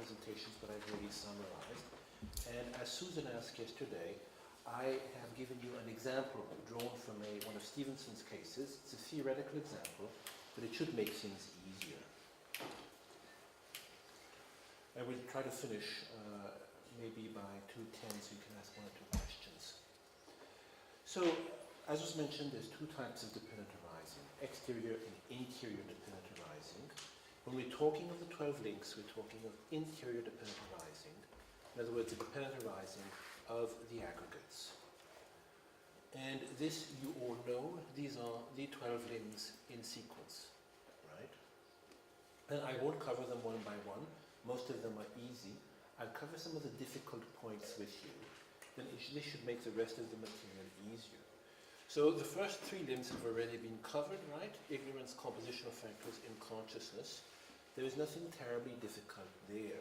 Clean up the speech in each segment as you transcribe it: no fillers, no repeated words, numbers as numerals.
presentations, but I've really summarized. And as Susan asked yesterday, I have given you an example drawn from one of Stevenson's cases. It's a theoretical example, but it should make things easier. I will try to finish maybe by 2:10, so you can ask one or two questions. So, as was mentioned, there's two types of dependent arising, exterior and interior dependent arising. When we're talking of the 12 links, we're talking of interior dependent arising. In other words, the dependent arising of the aggregates. And this you all know, these are the 12 links in sequence, right? And I won't cover them one by one. Most of them are easy. I'll cover some of the difficult points with you. Then this should make the rest of the material easier. So the first three limbs have already been covered, right? Ignorance, compositional factors, and consciousness. There is nothing terribly difficult there.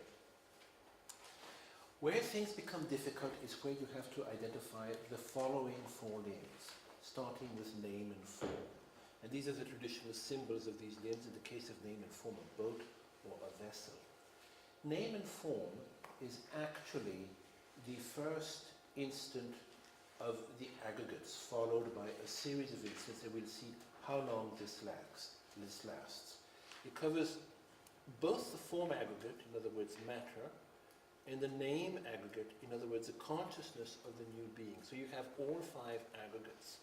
Where things become difficult is where you have to identify the following four limbs, starting with name and form. And these are the traditional symbols of these limbs. In the case of name and form, a boat or a vessel. Name and form is actually the first instant of the aggregates, followed by a series of instants, and we'll see how long this lasts. It covers both the form aggregate, in other words, matter, and the name aggregate, in other words, the consciousness of the new being. So you have all five aggregates: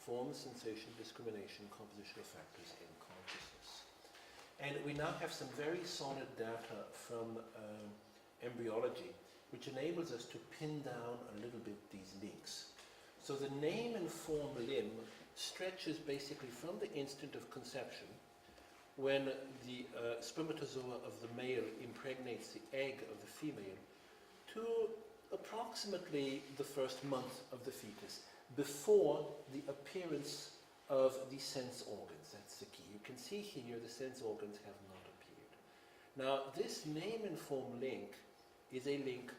form, sensation, discrimination, compositional factors, and consciousness. And we now have some very solid data from embryology, which enables us to pin down a little bit these links. So the name and form limb stretches basically from the instant of conception, when the spermatozoa of the male impregnates the egg of the female, to approximately the first month of the fetus, before the appearance of the sense organs. That's the key. You can see here the sense organs have not appeared. Now, this name and form link is a link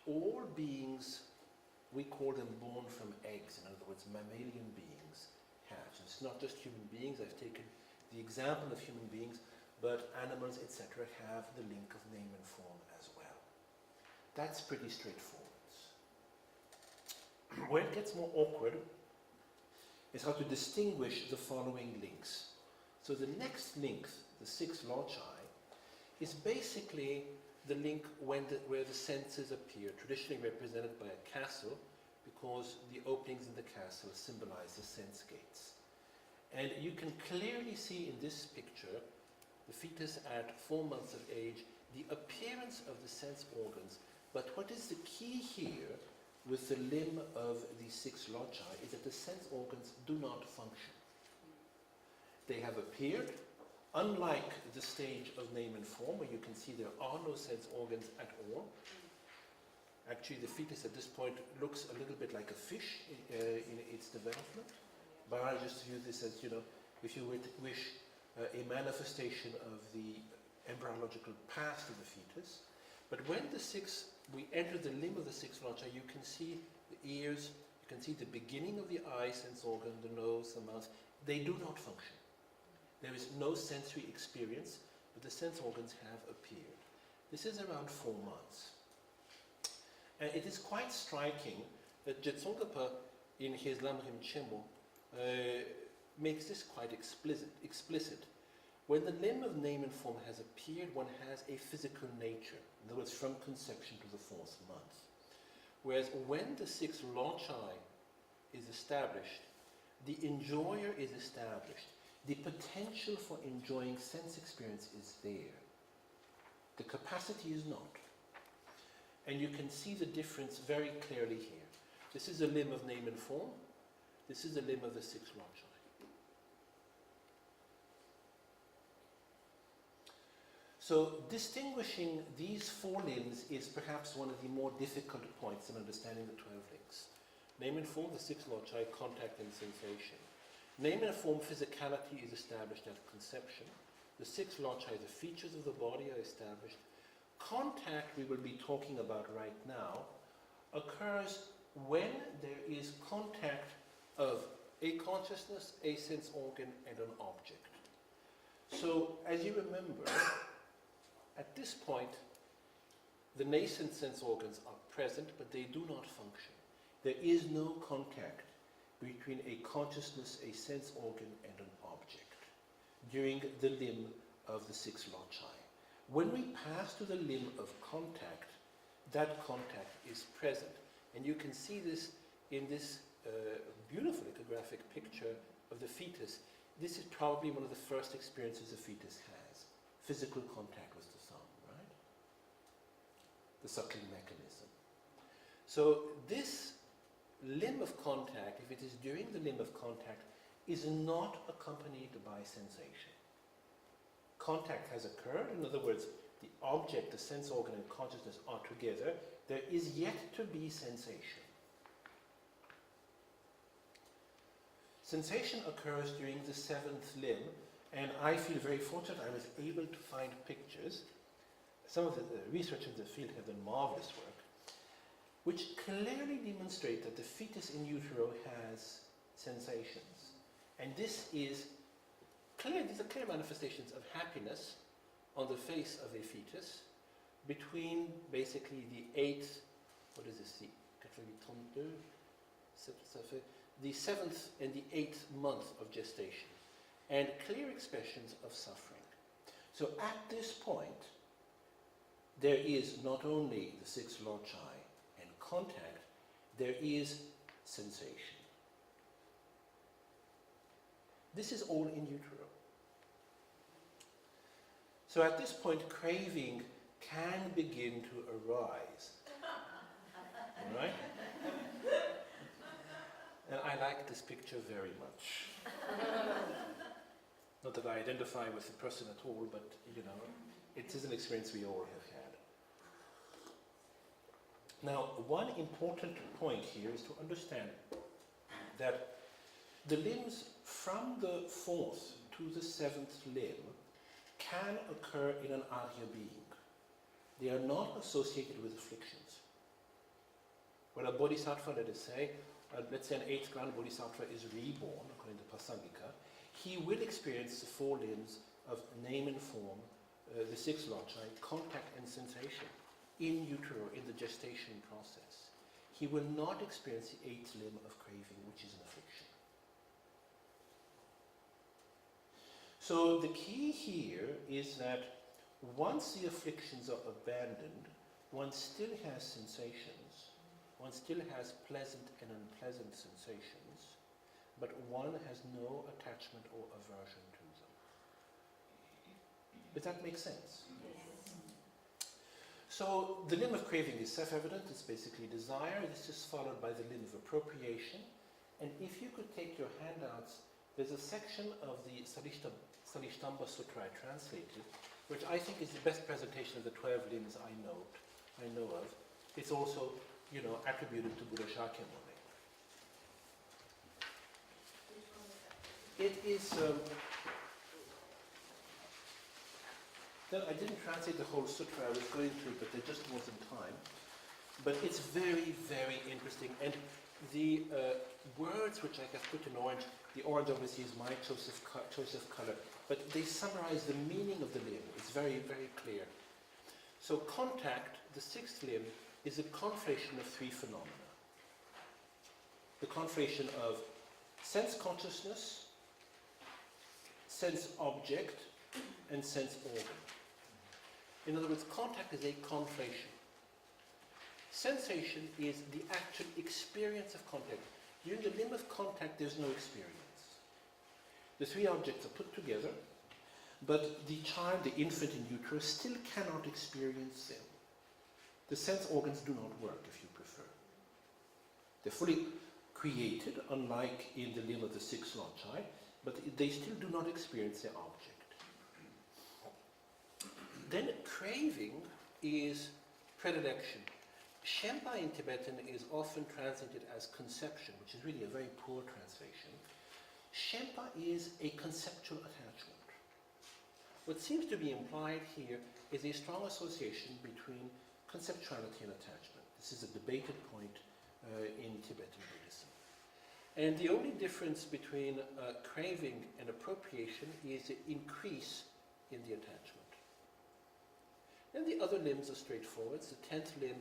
all beings, we call them born from eggs, in other words, mammalian beings have. So it's not just human beings. I've taken the example of human beings, but animals, etc., have the link of name and form as well. That's pretty straightforward. Where it gets more awkward is how to distinguish the following links. So the next link, the 6 loci, is basically the link where the senses appear, traditionally represented by a castle, because the openings in the castle symbolize the sense gates. And you can clearly see in this picture, the fetus at 4 months of age, the appearance of the sense organs. But what is the key here with the limb of the 6 loci is that the sense organs do not function. They have appeared, unlike the stage of name and form, where you can see there are no sense organs at all. Actually, the fetus at this point looks a little bit like a fish in its development. Biologists view this as, if you wish, a manifestation of the embryological past of the fetus. But when we enter the limb of the 6 loci, you can see the ears, you can see the beginning of the eye sense organ, the nose, the mouth. They do not function. There is no sensory experience, but the sense organs have appeared. This is around 4 months. And it is quite striking that Jetsongapa, in his Lamrim Chemo, makes this quite explicit. When the limb of name and form has appeared, one has a physical nature, in other words, from conception to the 4th month. Whereas when the 6 loci is established, the enjoyer is established. The potential for enjoying sense experience is there. The capacity is not. And you can see the difference very clearly here. This is a limb of name and form. This is a limb of the 6 loci. So distinguishing these 4 limbs is perhaps one of the more difficult points in understanding the 12 links. Name and form, the 6 loci, contact and sensation. Name and form physicality is established at conception. The 6 loci, the features of the body, are established. Contact, we will be talking about right now, occurs when there is contact of a consciousness, a sense organ, and an object. So, as you remember, at this point, the nascent sense organs are present, but they do not function. There is no contact between a consciousness, a sense organ, and an object during the limb of the six loci. When we pass to the limb of contact, that contact is present. And you can see this in this beautiful ecographic picture of the fetus. This is probably one of the first experiences a fetus has. Physical contact with the thumb, right? The suckling mechanism. So this limb of contact, if it is during the limb of contact, is not accompanied by sensation. Contact has occurred, in other words, the object, the sense organ, and consciousness are together. There is yet to be sensation. Sensation occurs during the seventh limb, and I feel very fortunate I was able to find pictures. Some of the researchers in the field have done marvelous work, which clearly demonstrate that the fetus in utero has sensations. And this is clear, these are clear manifestations of happiness on the face of a fetus between basically the 8th, what is this, the 7th and the 8th month of gestation, and clear expressions of suffering. So at this point, there is not only the six loci and contact, there is sensation. This is all in utero. So at this point, craving can begin to arise. All right? And I like this picture very much. Not that I identify with the person at all, but you know, it is an experience we all have had. Now, one important point here is to understand that the limbs from the 4th to the 7th limb can occur in an Arya being. They are not associated with afflictions. When a bodhisattva, let us say, let's say an 8th ground bodhisattva is reborn, according to Prasangika, he will experience the 4 limbs of name and form, the 6 loci, contact and sensation in utero, in the gestation process. He will not experience the 8th limb of craving, which is an affliction. So the key here is that once the afflictions are abandoned, one still has sensations, one still has pleasant and unpleasant sensations, but one has no attachment or aversion to them. Does that make sense? Yes. So the limb of craving is self-evident, it's basically desire. This is followed by the limb of appropriation. And if you could take your handouts, there's a section of the Salishtamba Sutra I translated, which I think is the best presentation of the 12 limbs I know of. It's also, attributed to Buddha Shakyamuni. It is. I didn't translate the whole sutra. I was going to, but there just wasn't time. But it's very, very interesting, and the words which I have put in orange. The orange obviously is my choice of color, but they summarize the meaning of the limb. It's very, very clear. So contact, the 6th limb, is a conflation of 3 phenomena. The conflation of sense consciousness, sense object, and sense organ. In other words, contact is a conflation. Sensation is the actual experience of contact. During the limb of contact, there's no experience. The 3 objects are put together, but the child, the infant in utero, still cannot experience them. The sense organs do not work, if you prefer. They're fully created, unlike in the limb of the 6 loci, but they still do not experience their object. Then craving is predilection. Shenpa in Tibetan is often translated as conception, which is really a very poor translation. Shenpa is a conceptual attachment. What seems to be implied here is a strong association between conceptuality and attachment. This is a debated point in Tibetan Buddhism. And the only difference between craving and appropriation is the increase in the attachment. And the other limbs are straightforward. The 10th limb,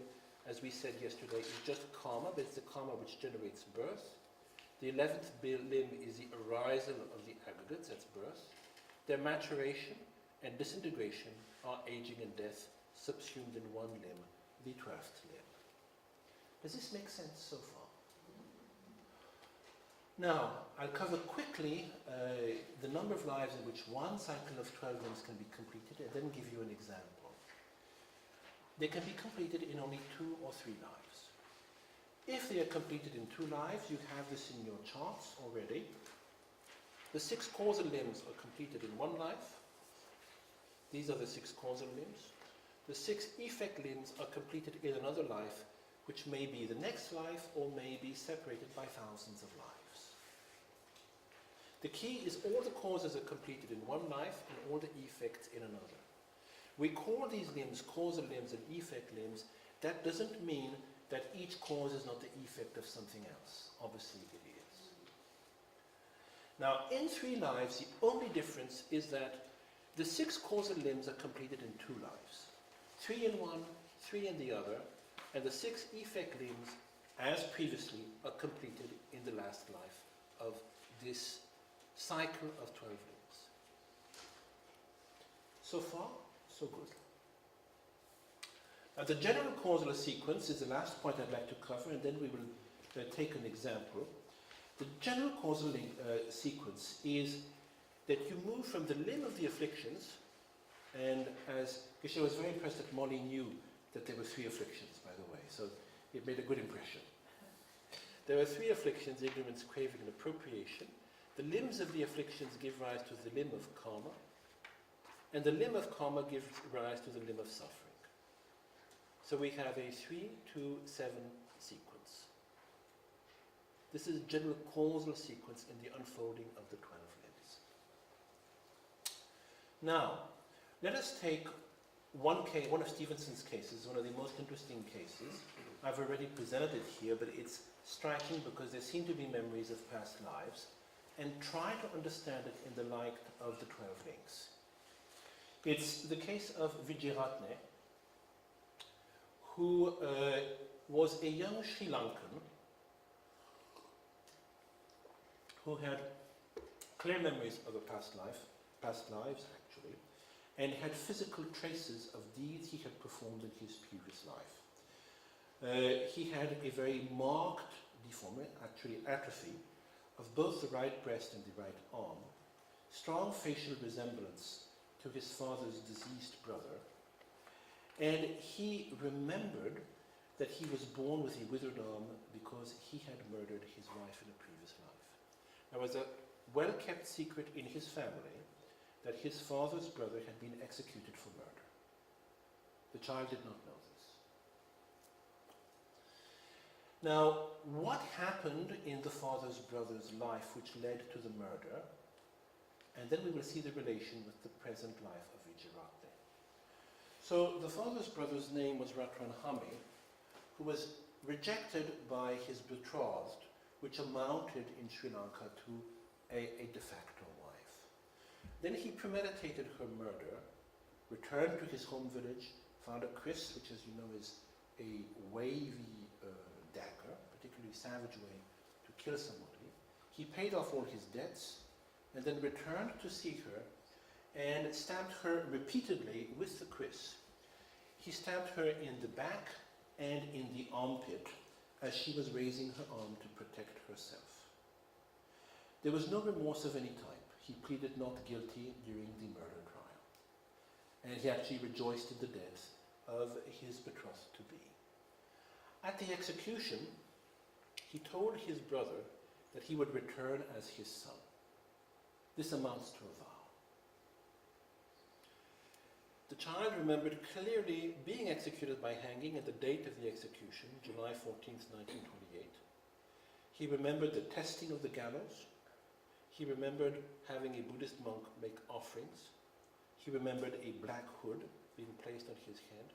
as we said yesterday, is just karma, but it's the karma which generates birth. The 11th limb is the arisal of the aggregates, that's birth. Their maturation and disintegration are aging and death, subsumed in one limb, the 12th limb. Does this make sense so far? Now, I'll cover quickly the number of lives in which one cycle of 12 limbs can be completed, and then give you an example. They can be completed in only 2 or 3 lives. If they are completed in 2 lives, you have this in your charts already. The 6 causal limbs are completed in 1 life. These are the 6 causal limbs. The 6 effect limbs are completed in another life, which may be the next life or may be separated by thousands of lives. The key is all the causes are completed in 1 life and all the effects in another. We call these limbs causal limbs and effect limbs. That doesn't mean that each cause is not the effect of something else. Obviously it is. Now, in 3 lives, the only difference is that the 6 causal limbs are completed in 2 lives. 3 in one, 3 in the other, and the 6 effect limbs, as previously, are completed in the last life of this cycle of 12 limbs. So far, so good. Now, the general causal sequence is the last point I'd like to cover, and then we will take an example. The general causal sequence is that you move from the limb of the afflictions, and as I was very impressed that Molly knew that there were 3 afflictions, by the way, so it made a good impression. There are 3 afflictions: ignorance, craving, and appropriation. The limbs of the afflictions give rise to the limb of karma, and the limb of karma gives rise to the limb of suffering. So we have a 3, 2, 7 sequence. This is a general causal sequence in the unfolding of the 12 limbs. Now, let us take one of Stevenson's cases, one of the most interesting cases. I've already presented it here, but it's striking because there seem to be memories of past lives, and try to understand it in the light of the 12 links. It's the case of Vijayaratne, who was a young Sri Lankan who had clear memories of a past lives actually, and had physical traces of deeds he had performed in his previous life. He had a very marked deformity, actually atrophy, of both the right breast and the right arm, strong facial resemblance to his father's deceased brother, and he remembered that he was born with a withered arm because he had murdered his wife in a previous life. There was a well-kept secret in his family that his father's brother had been executed for murder. The child did not know this. Now, what happened in the father's brother's life which led to the murder? And then we will see the relation with the present life of Vijayaratne. So the father's brother's name was Ratranhami, who was rejected by his betrothed, which amounted in Sri Lanka to a de facto wife. Then he premeditated her murder, returned to his home village, found a kris, which as you know is a wavy dagger, particularly savage way to kill somebody. He paid off all his debts and then returned to see her and stabbed her repeatedly with the kris. He stabbed her in the back and in the armpit as she was raising her arm to protect herself. There was no remorse of any type. He pleaded not guilty during the murder trial. And he actually rejoiced in the death of his betrothed-to-be. At the execution, he told his brother that he would return as his son. This amounts to a vow. The child remembered clearly being executed by hanging at the date of the execution, July 14th, 1928. He remembered the testing of the gallows. He remembered having a Buddhist monk make offerings. He remembered a black hood being placed on his head.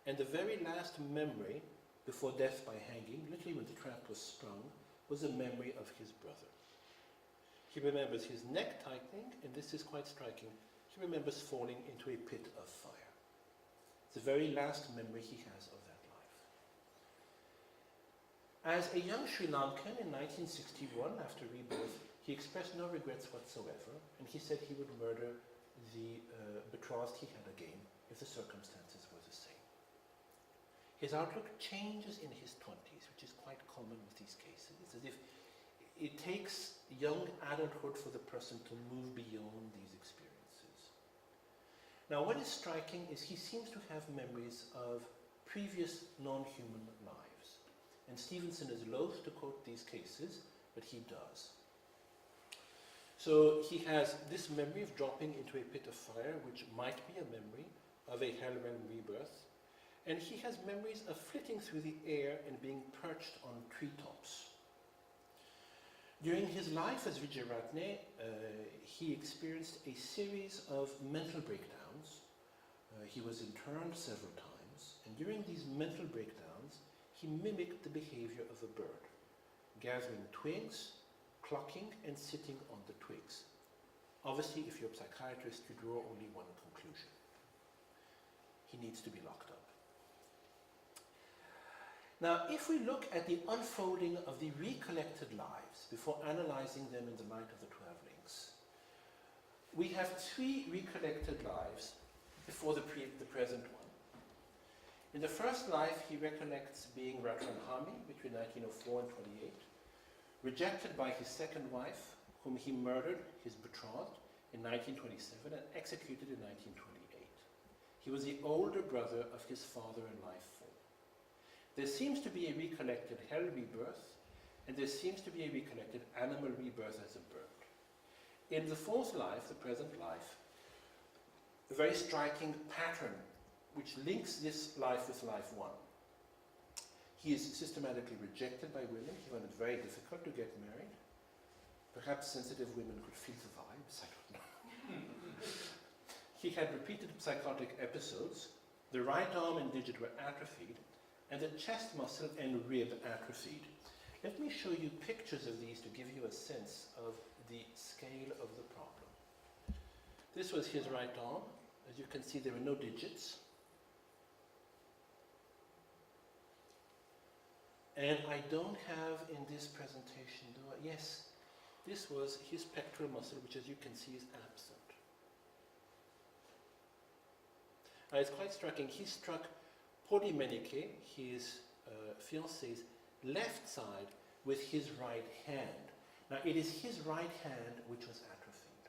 And the very last memory before death by hanging, literally when the trap was sprung, was a memory of his brother. He remembers his neck tightening, and this is quite striking. He remembers falling into a pit of fire. the very last memory he has of that life. As a young Sri Lankan in 1961, after rebirth, he expressed no regrets whatsoever, and he said he would murder the betrothed he had again if the circumstances were the same. His outlook changes in his 20s, which is quite common with these cases. It's as if it takes young adulthood for the person to move beyond these experiences. Now, what is striking is he seems to have memories of previous non-human lives. And Stevenson is loath to quote these cases, but he does. So he has this memory of dropping into a pit of fire, which might be a memory of a hell realm rebirth. And he has memories of flitting through the air and being perched on treetops. During his life as Vijayaratne, he experienced a series of mental breakdowns. He was interned several times, and during these mental breakdowns, he mimicked the behavior of a bird, gathering twigs, clucking, and sitting on the twigs. Obviously, if you're a psychiatrist, you draw only one conclusion. He needs to be locked up. Now, if we look at the unfolding of the recollected lives before analyzing them in the light of the 12 links, we have 3 recollected lives before the present one. In the first life, he recollects being Ratranhami between 1904 and 28, rejected by his second wife, whom he murdered, his betrothed, in 1927 and executed in 1928. He was the older brother of his father in life 4. There seems to be a recollected hell rebirth, and there seems to be a recollected animal rebirth as a bird. In the 4th life, the present life, a very striking pattern which links this life with life 1. He is systematically rejected by women. He found it very difficult to get married. Perhaps sensitive women could feel the vibes, I don't know. He had repeated psychotic episodes. The right arm and digit were atrophied, and the chest muscle and rib atrophied. Let me show you pictures of these to give you a sense of the scale of the problem. This was his right arm. As you can see, there were no digits. And I don't have in this presentation, do I? Yes, this was his pectoral muscle, which as you can see is absent. Now it's quite striking. He struck Polymenike, his fiancée's left side, with his right hand. Now it is his right hand which was atrophied.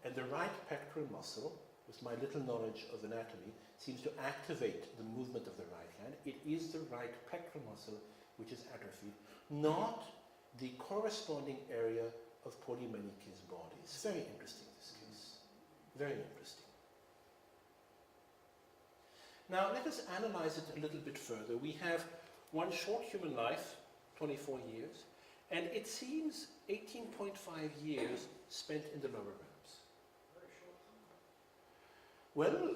And the right pectoral muscle, with my little knowledge of anatomy, seems to activate the movement of the right hand. It is the right pectoral muscle which is atrophied, not the corresponding area of Polymenike's body. It's very interesting, this case. Very interesting. Now, let us analyze it a little bit further. We have one short human life, 24 years, and it seems 18.5 years spent in the lower realms. Well,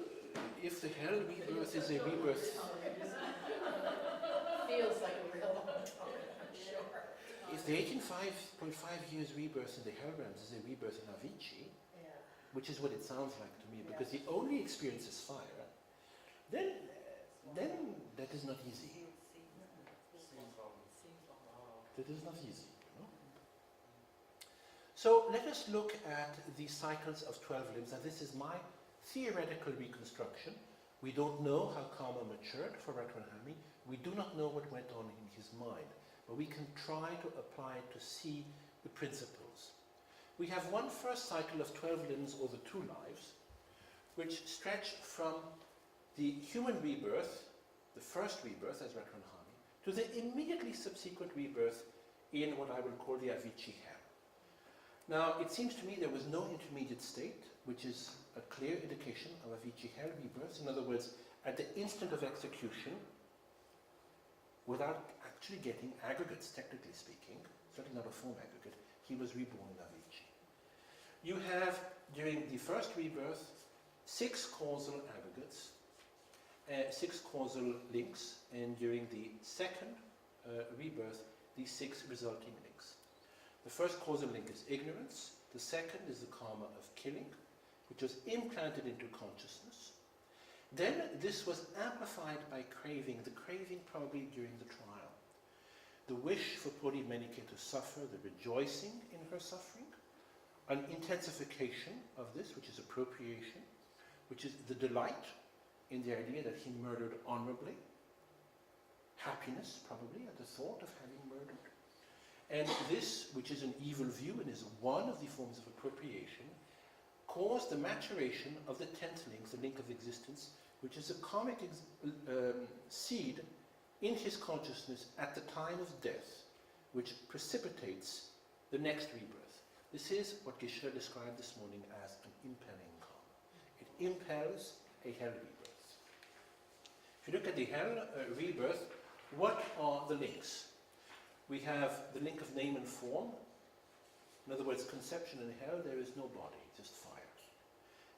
if the hell rebirth is a rebirth... Feels like a real long time, I'm sure. If the 18.5 years rebirth in the hell realms is a rebirth in Avicii, which is what it sounds like to me, because the only experience is fire, then that is not easy. That is not easy, you know? So let us look at the cycles of 12 limbs. Now this is my theoretical reconstruction. We don't know how karma matured for Ratranhami. We do not know what went on in his mind, but we can try to apply it to see the principles. We have one first cycle of 12 limbs, or the 2 lives, which stretch from the human rebirth, the first rebirth as Ratranhami, to the immediately subsequent rebirth in what I will call the Avicii hell. Now, it seems to me there was no intermediate state, which is a clear indication of Avicii hell rebirth. In other words, at the instant of execution, without actually getting aggregates, technically speaking, certainly not a form aggregate, he was reborn in Avicii. You have, during the first rebirth, 6 causal aggregates, 6 causal links, and during the second rebirth, the 6 resulting links. The first causal link is ignorance. The second is the karma of killing, which was implanted into consciousness. Then this was amplified by craving, the craving probably during the trial. The wish for Polymenike to suffer, the rejoicing in her suffering, an intensification of this, which is appropriation, which is the delight in the idea that he murdered honorably, happiness probably at the thought of having murdered. And this, which is an evil view and is one of the forms of appropriation, caused the maturation of the 10th link, the link of existence, which is a karmic seed in his consciousness at the time of death, which precipitates the next rebirth. This is what Geshe described this morning as an impelling karma. It impels a hell rebirth. If you look at the hell rebirth, what are the links? We have the link of name and form. In other words, conception in hell, there is no body, just fire.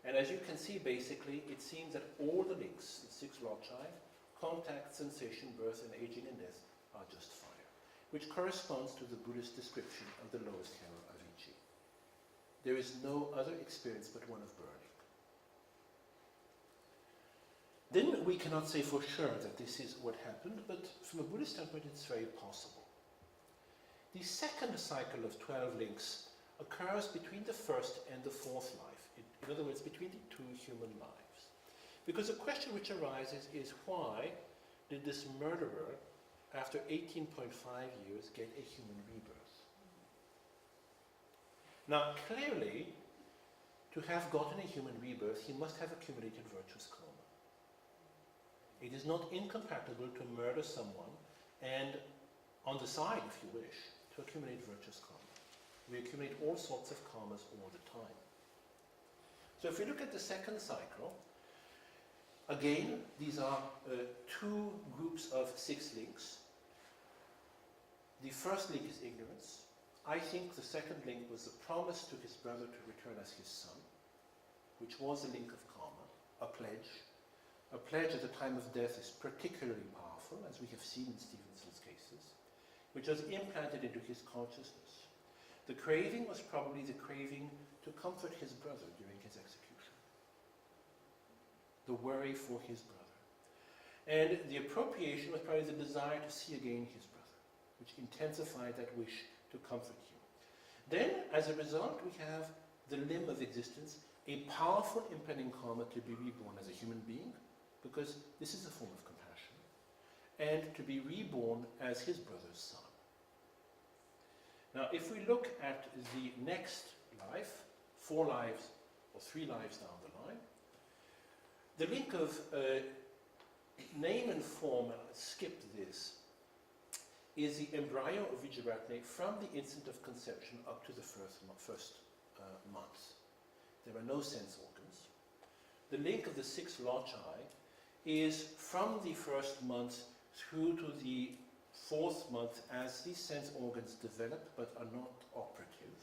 And as you can see, basically, it seems that all the links, the 6 loci, contact, sensation, birth, and aging and death, are just fire, which corresponds to the Buddhist description of the lowest hell, Avicii. There is no other experience but one of burning. Then we cannot say for sure that this is what happened, but from a Buddhist standpoint, it's very possible. The second cycle of 12 links occurs between the first and the fourth life. In other words, between the 2 human lives. Because the question which arises is, why did this murderer, after 18.5 years, get a human rebirth? Now, clearly, to have gotten a human rebirth, he must have accumulated virtuous karma. It is not incompatible to murder someone and, on the side, if you wish, to accumulate virtuous karma. We accumulate all sorts of karmas all the time. So if we look at the second cycle, again, these are 2 groups of 6 links. The first link is ignorance. I think the second link was the promise to his brother to return as his son, which was a link of karma, a pledge. A pledge at the time of death is particularly powerful, as we have seen in Stevenson's cases, which was implanted into his consciousness. The craving was probably the craving to comfort his brother during his execution. The worry for his brother. And the appropriation was probably the desire to see again his brother, which intensified that wish to comfort him. Then, as a result, we have the limb of existence, a powerful impending karma to be reborn as a human being, because this is a form of compassion, and to be reborn as his brother's son. Now, if we look at the next life, 4 lives or 3 lives down the line, the link of name and form, and I'll skip this, is the embryo of Vijayaratne from the instant of conception up to the first month. There are no sense organs. The link of the 6 loci is from the first month through to the 4th month as these sense organs develop but are not operative.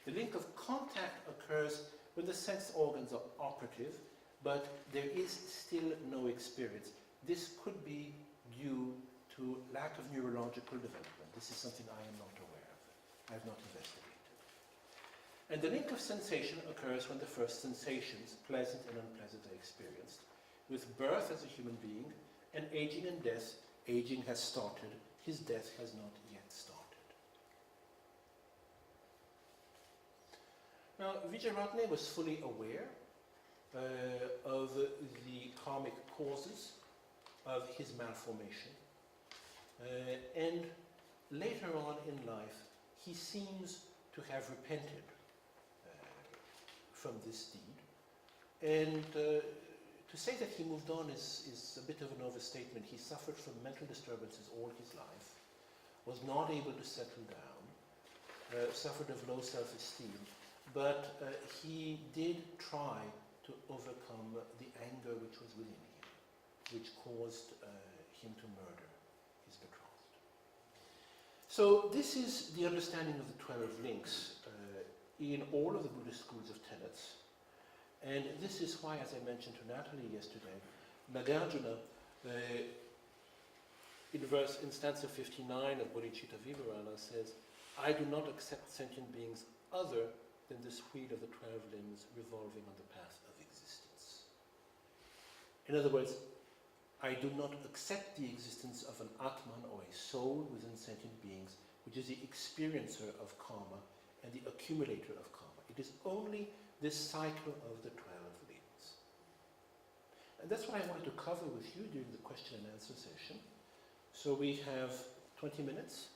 The link of contact occurs when the sense organs are operative, but there is still no experience. This could be due to lack of neurological development. This is something I am not aware of. I have not investigated. And the link of sensation occurs when the first sensations, pleasant and unpleasant, are experienced. With birth as a human being and aging and death, aging has started, his death has not yet started. Now, Vijayaratne was fully aware of the karmic causes of his malformation. And later on in life, he seems to have repented from this deed. And to say that he moved on is a bit of an overstatement. He suffered from mental disturbances all his life, was not able to settle down, suffered of low self-esteem, but he did try to overcome the anger which was within him, which caused him to murder his betrothed. So this is the understanding of the 12 links in all of the Buddhist schools of tenets. And this is why, as I mentioned to Natalie yesterday, Nagarjuna, in stanza 59 of Bodhicitta Vivarana, says, I do not accept sentient beings other than this wheel of the 12 limbs revolving on the path of existence. In other words, I do not accept the existence of an Atman or a soul within sentient beings, which is the experiencer of karma and the accumulator of karma. It is only this cycle of the 12 limbs. And that's what I wanted to cover with you during the question and answer session. So we have 20 minutes.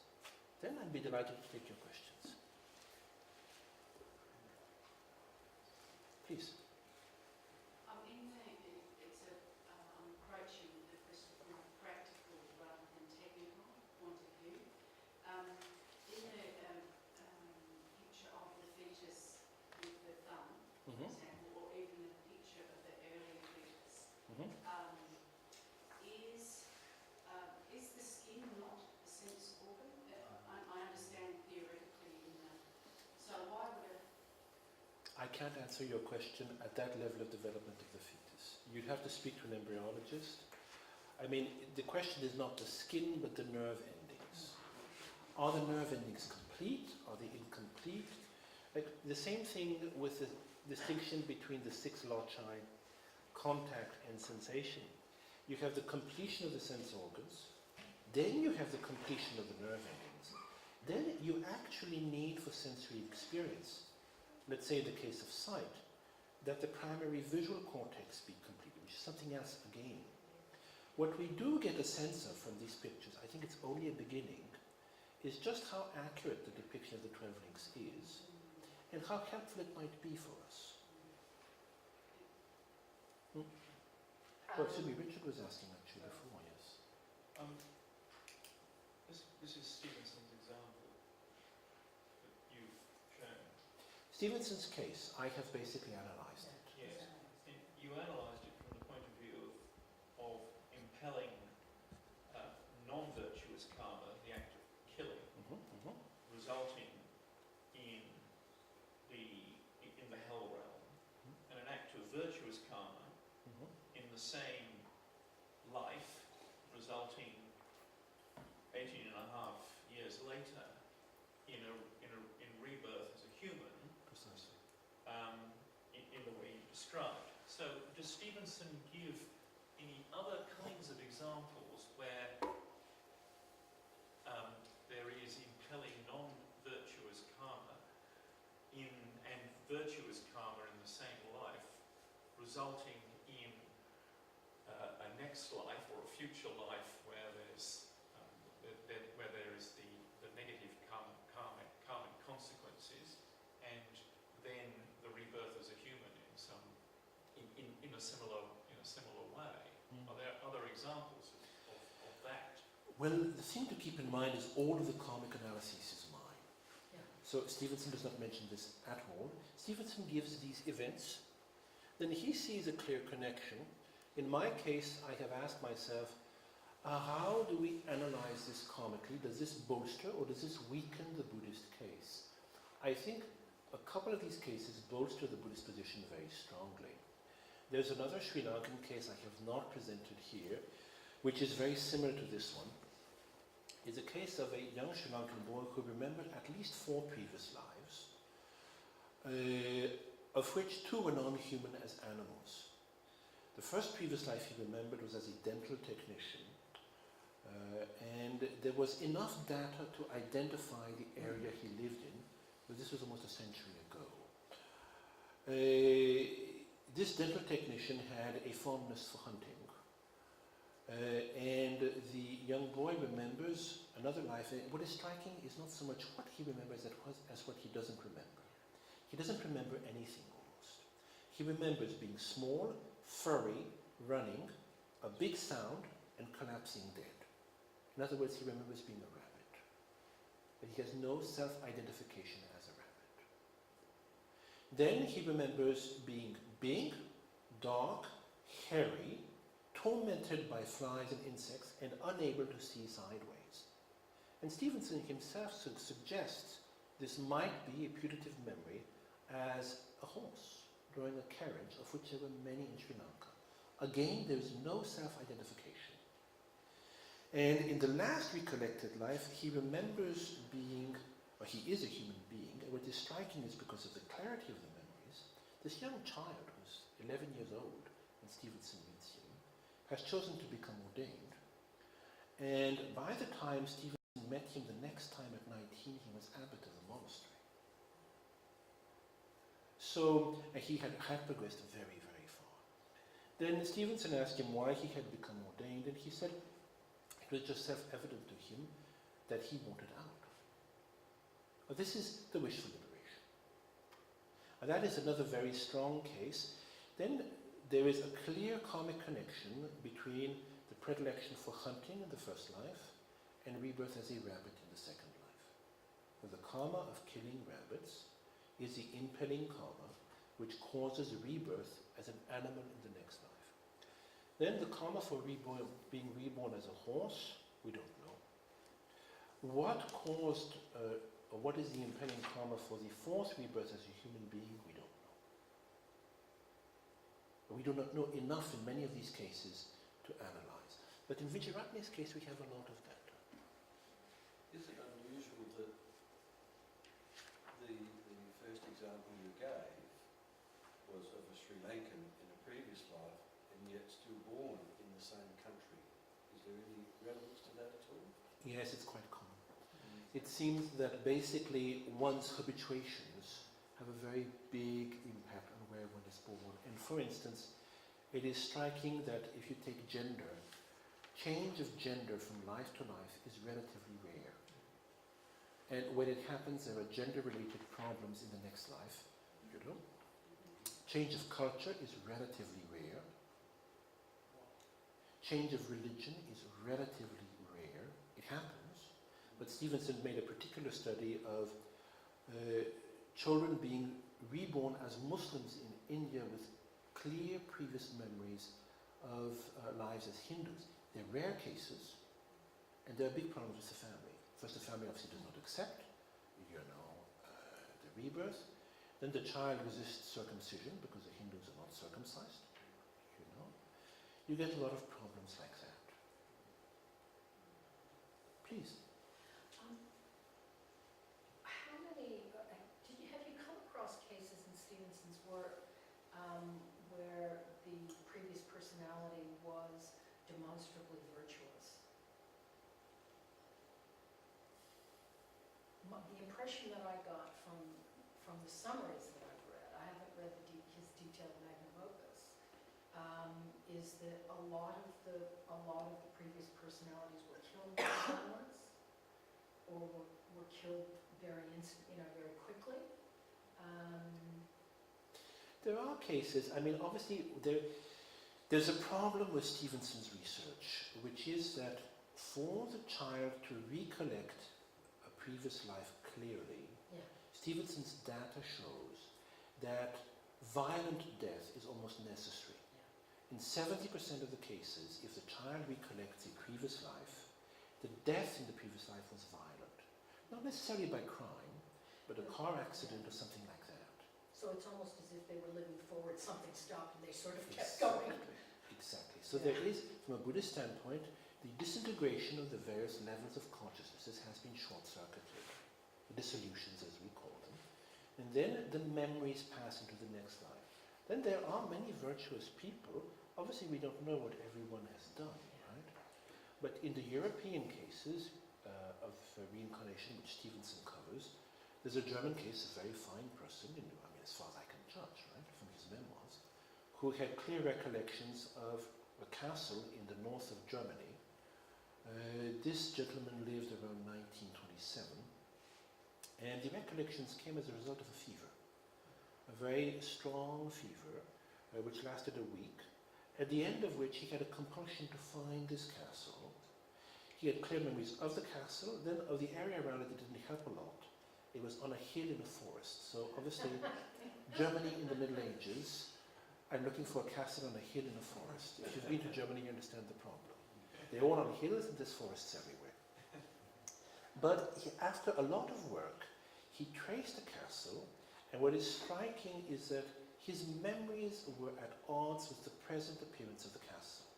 Then I'd be delighted to take your questions. Please. In there, it's approaching the question from a practical rather than technical point of view. In the picture of the fetus with the thumb, for example, or even the picture of the early fetus, is the skin not a sense organ? I understand theoretically in the... So why would it... I can't answer your question at that level of development of the fetus. You'd have to speak to an embryologist. I mean, the question is not the skin, but the nerve endings. Are the nerve endings complete? Are they incomplete? Like the same thing with the distinction between the 6 loci, contact and sensation. You have the completion of the sense organs, then you have the completion of the nerve endings. Then you actually need for sensory experience, let's say in the case of sight, that the primary visual cortex be completed, which is something else again. What we do get a sense of from these pictures, I think it's only a beginning, is just how accurate the depiction of the 12 links is and how helpful it might be for us. Well, excuse me, Richard was asking actually before, yes. This is Stevenson's example that you've shown. Stevenson's case, I have basically analysed it. Yes. And you analysed it from the point of view of impelling non-virtuous karma, the act of killing, resulting in the hell realm, and an act of virtuous karma in the same life, resulting 18 and a half years later in rebirth as a human. Precisely. In the way you described. So does Stevenson give any other kinds of examples where there is impelling non-virtuous karma and virtuous karma in the same life, resulting in a next life or a future life where there's where there is the negative karmic consequences, and then the rebirth as a human in a similar way? Are there other examples of that? Well, the thing to keep in mind is all of the karmic analysis is mine. Yeah. So Stevenson does not mention this at all. Stevenson gives these events, then he sees a clear connection. In my case, I have asked myself, how do we analyze this karmically? Does this bolster or does this weaken the Buddhist case? I think a couple of these cases bolster the Buddhist position very strongly. There's another Sri Lankan case I have not presented here, which is very similar to this one. It's a case of a young Sri Lankan boy who remembered at least 4 previous lives, of which 2 were non-human as animals. The first previous life he remembered was as a dental technician, and there was enough data to identify the area he lived in, but this was almost a century ago. This dental technician had a fondness for hunting, and the young boy remembers another life. What is striking is not so much what he remembers as what he doesn't remember. He doesn't remember anything almost. He remembers being small, furry, running, a big sound, and collapsing dead. In other words, he remembers being a rabbit, but he has no self-identification as a rabbit. Then he remembers being big, dark, hairy, tormented by flies and insects, and unable to see sideways. And Stevenson himself suggests this might be a putative memory as a horse drawing a carriage, of which there were many in Sri Lanka. Again, there is no self-identification. And in the last recollected life, he remembers being, or he is a human being, and what is striking is because of the clarity of the memories, this young child who's 11 years old when Stevenson meets him, has chosen to become ordained, and by the time Stevenson met him the next time at 19, he was abbot of the monastery. So he had progressed very, very far. Then Stevenson asked him why he had become ordained, and he said it was just self-evident to him that he wanted out. But this is the wish for liberation. And that is another very strong case. Then there is a clear karmic connection between the predilection for hunting in the first life and rebirth as a rabbit in the second life. And the karma of killing rabbits is the impelling karma which causes rebirth as an animal in the next life. Then the karma for being reborn as a horse, we don't know. What caused, or what is the impelling karma for the fourth rebirth as a human being, we don't know. We do not know enough in many of these cases to analyze. But in Vijayaratne's case, we have a lot of that. Is it unusual that the first example you gave was of a Sri Lankan in a previous life and yet still born in the same country? Is there any relevance to that at all? Yes, it's quite common. It seems that basically one's habituations have a very big impact on where one is born. And for instance, it is striking that if you take gender, change of gender from life to life is relatively rare. And when it happens, there are gender-related problems in the next life. You know? Change of culture is relatively rare. Change of religion is relatively rare. It happens. But Stevenson made a particular study of children being reborn as Muslims in India with clear previous memories of lives as Hindus. They're rare cases, and there are big problems with the family. First, the family obviously does not accept, the rebirth. Then the child resists circumcision because the Hindus are not circumcised. You get a lot of problems like that. Please. How many, have you come across cases in Stevenson's work where the previous personality was demonstrably virtuous? The impression that I got from the summaries that I've read, I haven't read his detailed magnum opus, is that a lot of the previous personalities were killed by violence, or were killed very quickly. There are cases, I mean, obviously there's a problem with Stevenson's research, which is that for the child to recollect a previous life clearly, Yeah. Stevenson's data shows that violent death is almost necessary. In 70% of the cases, if the child recollects a previous life, the death in the previous life was violent. Not necessarily by crime, but a car accident or something like that. So it's almost as if they were living forward, something stopped and they sort of kept going. Exactly. So there is, from a Buddhist standpoint, the disintegration of the various levels of consciousnesses has been short-circuited, the dissolutions as we call them. And then the memories pass into the next life. Then there are many virtuous people. Obviously we don't know what everyone has done, right? But in the European cases of reincarnation, which Stevenson covers, there's a German case, a very fine person, as far as I can judge, right, from his memoirs, who had clear recollections of a castle in the north of Germany. This gentleman lived around 1927, and the recollections came as a result of a fever, a very strong fever, which lasted a week, at the end of which he had a compulsion to find this castle. He had clear memories of the castle, then of the area around it that didn't help a lot. It was on a hill in a forest, so obviously Germany in the Middle Ages, I'm looking for a castle on a hill in a forest. If you've been to Germany, you understand the problem. They're all on hills and there's forests everywhere. But after a lot of work, he traced the castle, and what is striking is that his memories were at odds with the present appearance of the castle.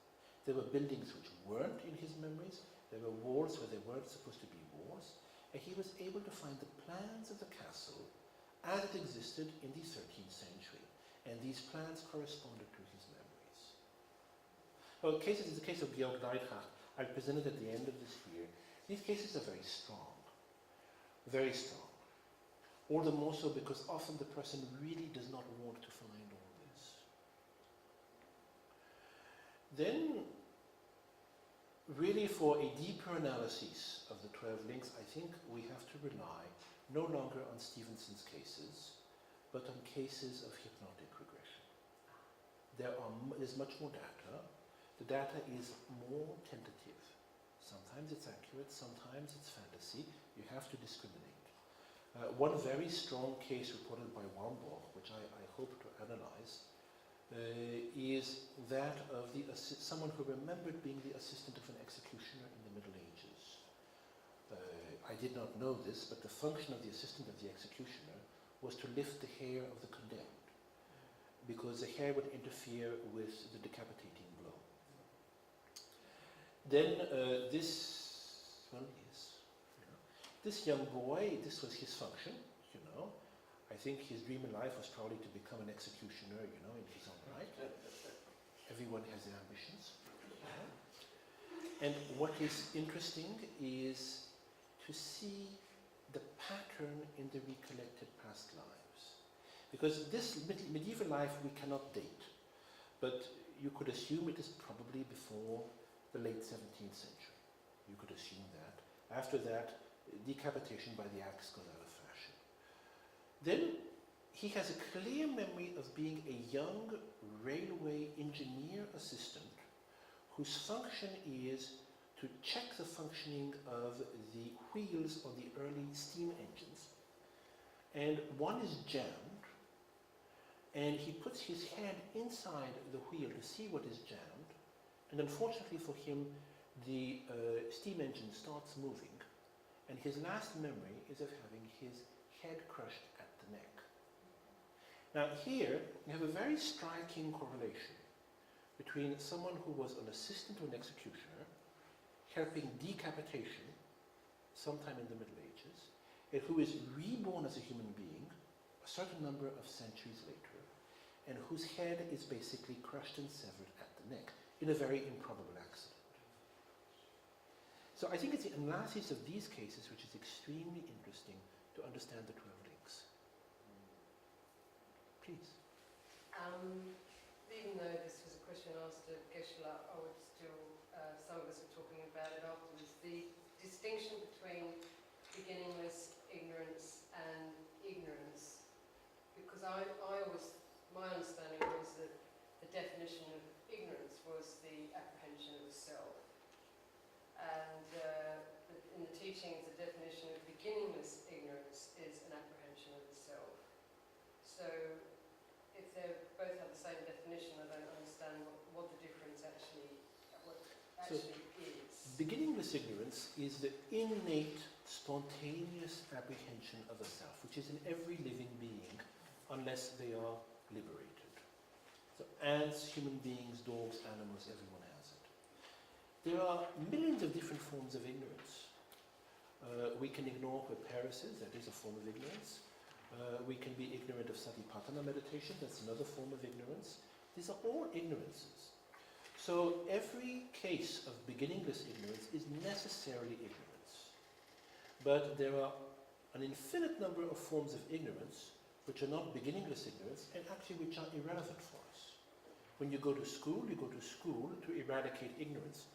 There were buildings which weren't in his memories, there were walls where there weren't supposed to be walls, and he was able to find the plans of the castle as it existed in the 13th century. And these plans corresponded to his memories. Well, cases is the case of Georg Neidhart. I presented at the end of this year. These cases are very strong. Very strong. All the more so because often the person really does not want to find all this. Then, really for a deeper analysis of the 12 links, I think we have to rely no longer on Stevenson's cases, but on cases of hypnotic regression. There's much more data. The data is more tentative. Sometimes it's accurate, sometimes it's fantasy. You have to discriminate. One very strong case reported by Wambach, which I hope to analyze, is that of someone who remembered being the assistant of an executioner in the Middle Ages. I did not know this, but the function of the assistant of the executioner was to lift the hair of the condemned, because the hair would interfere with the decapitating blow. Then this young boy, this was his function, you know. I think his dream in life was probably to become an executioner, you know, in his own right. Everyone has their ambitions. And what is interesting is to see the pattern in the recollected past lives. Because this medieval life we cannot date, but you could assume it is probably before the late 17th century. You could assume that. After that, decapitation by the axe goes out of fashion. Then he has a clear memory of being a young railway engineer assistant whose function is to check the functioning of the wheels on the early steam engines. And one is jammed, and he puts his hand inside the wheel to see what is jammed, and unfortunately for him, the steam engine starts moving, and his last memory is of having his head crushed at the neck. Now here, you have a very striking correlation between someone who was an assistant to an executioner, helping decapitation sometime in the Middle Ages, and who is reborn as a human being a certain number of centuries later, and whose head is basically crushed and severed at the neck in a very improbable accident. So I think it's the analysis of these cases which is extremely interesting to understand the 12 links. Please. Even though this was a question asked of Geshe-la, I would still, some of us were talking about it afterwards, the distinction between beginningless ignorance and ignorance. Because I always, my understanding was that the definition of ignorance was the apprehension of the self. And in the teachings, the definition of beginningless ignorance is an apprehension of the self. So if they both have the same definition, I don't understand what the difference actually is. Beginningless ignorance is the innate, spontaneous apprehension of the self, which is in every living being, unless they are liberated. So ants, human beings, dogs, animals, everyone has it. There are millions of different forms of ignorance. We can ignore what Paris is, that is a form of ignorance. We can be ignorant of Satipatthana meditation, that's another form of ignorance. These are all ignorances. So every case of beginningless ignorance is necessarily ignorance. But there are an infinite number of forms of ignorance which are not beginningless ignorance and actually which are irrelevant for us. When you go to school to eradicate ignorance.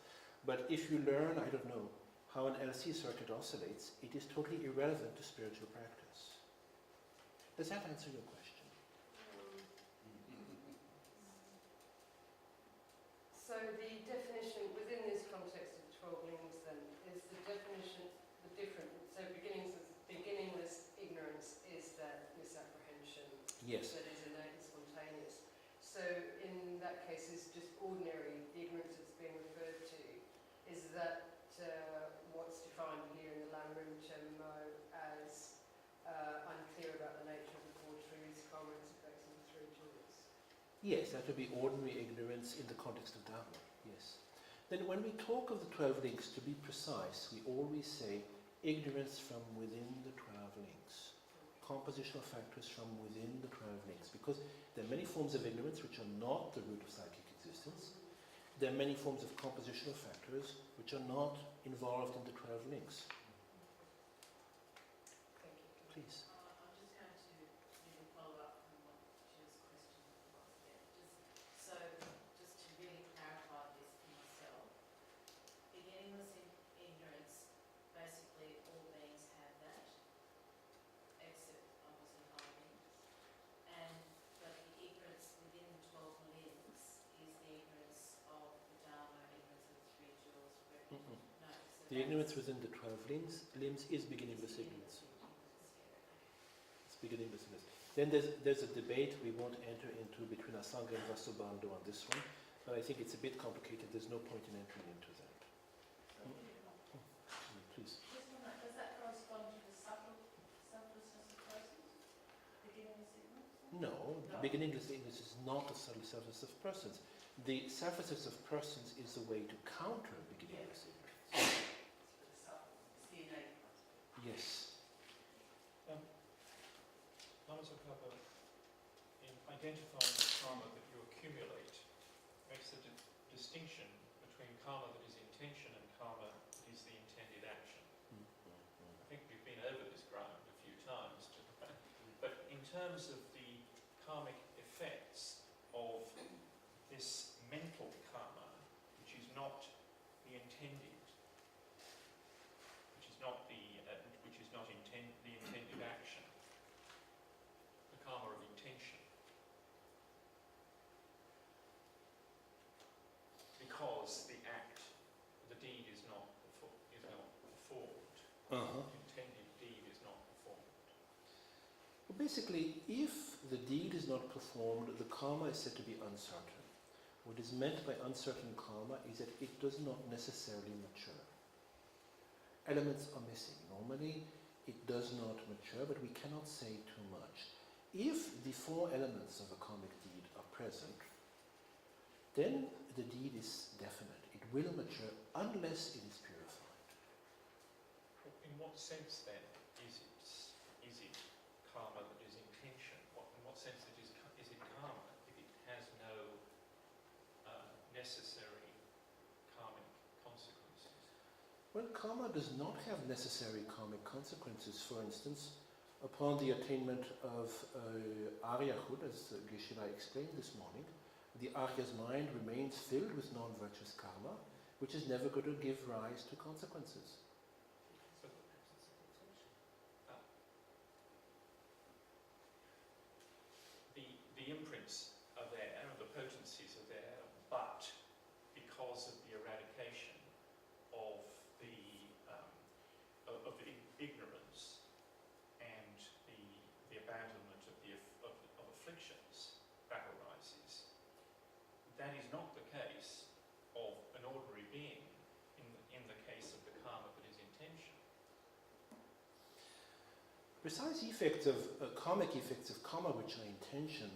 But if you learn, I don't know, how an LC circuit oscillates, it is totally irrelevant to spiritual practice. Does that answer your question? So the definition within this context of 12 links then is the definition the different. So beginningless ignorance is that misapprehension. Yes. That is innate and spontaneous. So in that case, it's just ordinary, the ignorance that's being referred to. Is that what's defined here in the Lamrim Chemo as unclear about the nature of the four truths, karma, its effects, and the three jewels? Yes, that would be ordinary ignorance in the context of Dharma, yes. Then when we talk of the 12 links, to be precise, we always say ignorance from within the 12 links. Compositional factors from within the 12 links, because there are many forms of ignorance which are not the root of psychic existence. there are many forms of compositional factors which are not involved in the 12 links. Thank you. Please. I'm just going to really follow up on what Jill's question was there. Just to really clarify this for myself, beginningless ignorance, basically all beings have that, except obviously high beings. But the ignorance within the 12 limbs is the ignorance of the Dharma, ignorance of the three jewels. Mm-mm. No, so The ignorance within the 12 limbs is beginningless ignorance. It's beginningless ignorance. Then there's a debate we won't enter into between Asanga and Vasubandhu on this one, but I think it's a bit complicated. There's no point in entering into that. Please. Just on that, does that correspond to the selflessness of persons? Beginningless ignorance? No, beginningless ignorance is not a selflessness of persons. The selflessness of persons is a way to counter beginningless ignorance. Yes. Manasukapa, in identifying the karma that you accumulate, makes a distinction between karma that is intention and karma that is the intended action. I think we've been over this ground a few times, but in terms of the karmic effects of this mental karma, which is not the intended, which is not the intended action, the karma of intention, because the act, the deed is not performed. Intended deed is not performed. Well, basically, if the deed is not performed, the karma is said to be uncertain. What is meant by uncertain karma is that it does not necessarily mature. Elements are missing. Normally, it does not mature, but we cannot say too much. If the 4 elements of a karmic deed are present, then the deed is definite. It will mature unless it is purified. In what sense then is it karma that is intention? In what sense is it karma if it has no necessary karmic consequences? Well, karma does not have necessary karmic consequences. For instance, upon the attainment of Aryahood, as Geshe-la explained this morning, the Arya's mind remains filled with non-virtuous karma, which is never going to give rise to consequences. So, the imprints are there, and the potencies are there, but because of the eradication of the ignorance and the abandonment of afflictions that arises, that is not the case of an ordinary being in the case of the karma that is intention. Precise effects of karmic effects of karma, which are intention,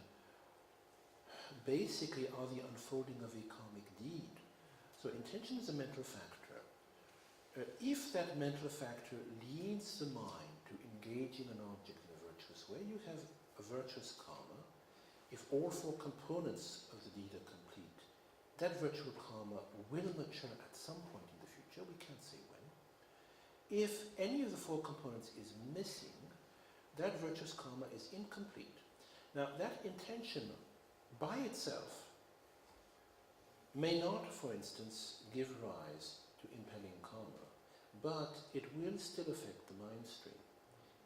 basically are the unfolding of a karmic deed. So intention is a mental factor. If that mental factor leads the mind to engage in an object in a virtuous way, you have a virtuous karma. If all 4 components of the deed are complete, that virtual karma will mature at some point in the future. We can't say when. If any of the 4 components is missing, that virtuous karma is incomplete. Now, that intention by itself may not, for instance, give rise to impelling karma, but it will still affect the mind stream.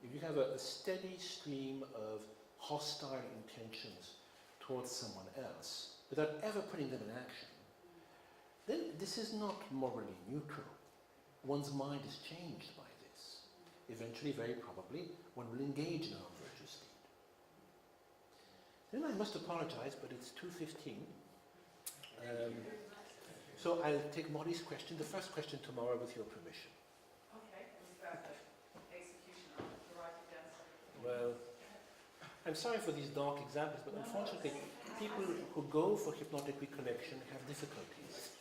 If you have a steady stream of hostile intentions towards someone else, without ever putting them in action, then this is not morally neutral. One's mind is changed by this. Eventually, very probably, one will engage in an unvirtuous deed. Then I must apologize, but it's 2:15. So I'll take Molly's question, the first question tomorrow with your permission. Okay, it was about execution. I'll have to write it down. Well, I'm sorry for these dark examples, but unfortunately, people who go for hypnotic reconnection have difficulties.